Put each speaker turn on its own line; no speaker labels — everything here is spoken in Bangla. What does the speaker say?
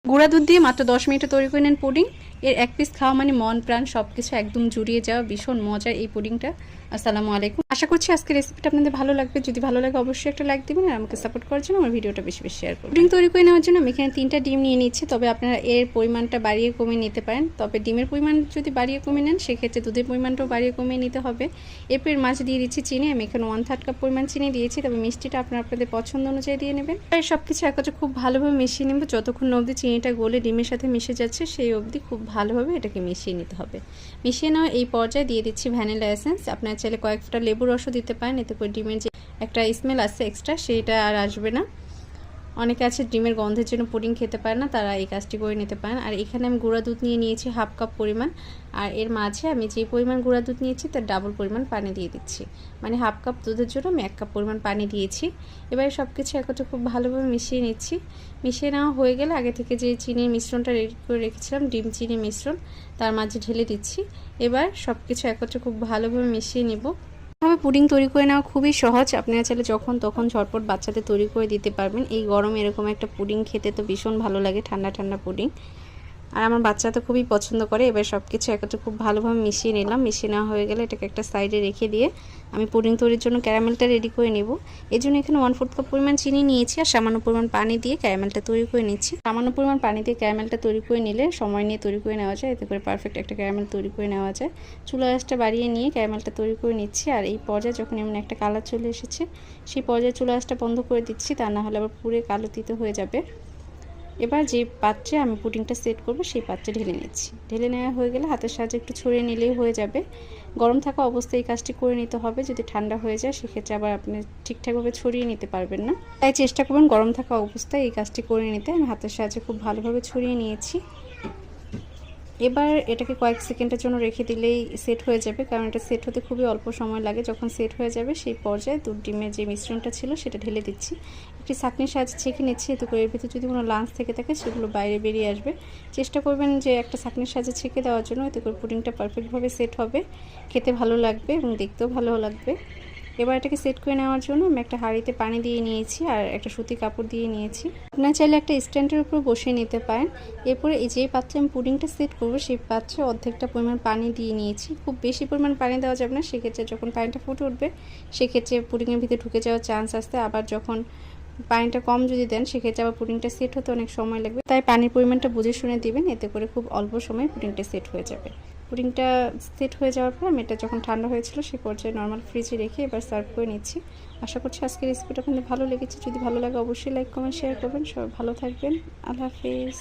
গুঁড়া দুধ দিয়ে মাত্র 10 মিনিটে তৈরি করে নেন পুডিং। এর এক পিস খাওয়া মানে মন প্রাণ সব কিছু একদম জুড়িয়ে যাওয়া, ভীষণ মজা এই পুডিংটা। আসসালামু আলাইকুম, আশা করছি আজকের রেসিপিটা আপনাদের ভালো লাগবে। যদি ভালো লাগে অবশ্যই একটা লাইক দিবেন আর আমাকে সাপোর্ট করার জন্য আমার ভিডিওটা বেশি বেশি শেয়ার করবেন। পুডিং তৈরি করে নেওয়ার জন্য আমি এখানে 3টা ডিম নিয়ে নিচ্ছি, তবে আপনারা এর পরিমাণটা বাড়িয়ে কমিয়ে নিতে পারেন। তবে ডিমের পরিমাণ যদি বাড়িয়ে কমিয়ে নেন সেক্ষেত্রে দুধের পরিমাণটাও বাড়িয়ে কমিয়ে নিতে হবে। এরপর মাঝে দিয়ে দিচ্ছি চিনি, আমি এখানে 1/3 কাপ পরিমাণ চিনি দিয়েছি, তবে মিষ্টিটা আপনাদের পছন্দ অনুযায়ী দিয়ে নেবেন। আর সব কিছু একত্রে খুব ভালোভাবে মিশিয়ে নেব, যতক্ষণ অবধি চিনিটা গলে ডিমের সাথে মিশে যাচ্ছে সেই অবধি খুব ভালোভাবে এটাকে মিশিয়ে নিতে হবে। মিশিয়ে নেওয়া এই পর্যায়ে দিয়ে দিচ্ছি ভ্যানিলা এসেন্স। আপনারা চাইলে কয়েক ফোঁটা লেবুর রসও দিতে পারেন, এতে করে ডিমের যে একটা স্মেল আছে এক্সট্রা সেটা আর আসবে না। অনেকে আছে ডিমের গন্ধের জন্য পুডিং খেতে পারে না, তারা এই কাজটি করে নিতে পারেন। আর এখানে আমি গুঁড়া দুধ নিয়ে নিয়েছি 1/2 কাপ পরিমাণ, আর এর মাঝে আমি যে পরিমাণ গুঁড়া দুধ নিয়েছি তার ডাবল পরিমাণ পানি দিয়ে দিচ্ছি। মানে 1/2 কাপ দুধের জন্য আমি 1 কাপ পরিমাণ পানি দিয়েছি। এবারে সব কিছু একত্রে খুব ভালোভাবে মিশিয়ে নিচ্ছি। মিশিয়ে নেওয়া হয়ে গেলে আগে থেকে যে চিনির মিশ্রণটা রেডি করে রেখেছিলাম, ডিম চিনি মিশ্রণ, তার মাঝে ঢেলে দিচ্ছি। এবার সব কিছু একত্রে খুব ভালোভাবে মিশিয়ে নেব। পুডিং তৈরি করে নেওয়া খুবই সহজ, আপনারা চাইলে যখন তখন ঝটপট বাচ্চাদের তৈরি করে দিতে পারবেন। এই গরমে এরকম একটা পুডিং খেতে তো ভীষণ ভালো লাগে, ঠান্ডা ঠান্ডা পুডিং, আর আমার বাচ্চা তো খুবই পছন্দ করে। এবার সব কিছু একত্রে খুব ভালোভাবে মিশিয়ে নিলাম। মিশিয়ে নেওয়া হয়ে গেলে এটাকে একটা সাইডে রেখে দিয়ে আমি পুডিং তৈরির জন্য ক্যারামেলটা রেডি করে নেব। এই জন্য এখানে 1/4 কাপ পরিমাণ চিনি নিয়েছি আর সামান্য পরিমাণ পানি দিয়ে ক্যারামেলটা তৈরি করে নিচ্ছি। সামান্য পরিমাণ পানি দিয়ে ক্যারামেলটা তৈরি করে নিলে সময় নিয়ে তৈরি করে নেওয়া যায়, এতে করে পারফেক্ট একটা ক্যারামেল তৈরি করে নেওয়া যায়। চুলা আঁচটা বাড়িয়ে নিয়ে ক্যারামেলটা তৈরি করে নিচ্ছি। আর এই পর্যায়ে যখন এমন একটা কালার চলে এসেছে সেই পর্যায়ে চুলা আঁচটা বন্ধ করে দিচ্ছি, তা না হলে আবার পুরো কালো তিতো হয়ে যাবে। এবার যে পাত্রে আমি পুডিংটা সেট করব সেই পাত্রে ঢেলে নিচ্ছি। ঢেলে নেওয়া হয়ে গেলে হাতের সাহায্যে একটু ছড়িয়ে নিলেই হয়ে যাবে। গরম থাকা অবস্থায় এই কাজটি করে নিতে হবে, যদি ঠান্ডা হয়ে যায় সেক্ষেত্রে আবার আপনি ঠিকঠাকভাবে ছড়িয়ে নিতে পারবেন না। তাই চেষ্টা করবেন গরম থাকা অবস্থায় এই কাজটি করে নিতে। আমি হাতের সাহায্যে খুব ভালোভাবে ছড়িয়ে নিয়েছি। এবার এটাকে কয়েক সেকেন্ডের জন্য রেখে দিলেই সেট হয়ে যাবে, কারণ এটা সেট হতে খুবই অল্প সময় লাগে। যখন সেট হয়ে যাবে সেই পর্যায়ে দুধ ডিমের যে মিশ্রণটা ছিল সেটা ঢেলে দিচ্ছি। একটি ছাঁকনির সাহায্যে ছেঁকে নিচ্ছি, এতে করে এর ভিতরে যদি কোনো লাঞ্চ থেকে থাকে সেগুলো বাইরে বেরিয়ে আসবে। চেষ্টা করবেন যে একটা ছাঁকনির সাহায্যে ছেঁকে দেওয়ার জন্য, এতে করে পুডিংটা পারফেক্টভাবে সেট হবে, খেতে ভালো লাগবে এবং দেখতেও ভালো লাগবে। এবার এটাকে সেট করে নেওয়ার জন্য আমি একটা হাঁড়িতে পানি দিয়ে নিয়েছি আর একটা সুতি কাপড় দিয়ে নিয়েছি। আপনারা চাইলে একটা স্ট্যান্ডের উপর বসিয়ে নিতে পারেন। এরপরে এই যে পাত্রে আমি পুডিংটা সেট করবো সেই পাত্রে অর্ধেকটা পরিমাণ পানি দিয়ে নিয়েছি। খুব বেশি পরিমাণ পানি দেওয়া যাবে না, সেক্ষেত্রে যখন পানিটা ফুটে উঠবে সেক্ষেত্রে পুডিংয়ের ভিতরে ঢুকে যাওয়ার চান্স আসতে। আবার যখন পানিটা কম যদি দেন সেক্ষেত্রে আবার পুডিংটা সেট হতে অনেক সময় লাগবে। তাই পানির পরিমাণটা বুঝে শুনে দিবেন, এতে করে খুব অল্প সময়ে পুডিংটা সেট হয়ে যাবে। পুডিংটা সেট হয়ে যাওয়ার পর আমি এটা যখন ঠান্ডা হয়েছিল সেই পর্যায়ে নর্মাল ফ্রিজে রেখে এবার সার্ভ করে নিচ্ছি। আশা করছি আজকের রেসিপিটা আপনাদের ভালো লেগেছে। যদি ভালো লাগে অবশ্যই লাইক কমেন্ট শেয়ার করবেন। সবাই ভালো থাকবেন। আল্লাহ হাফেজ।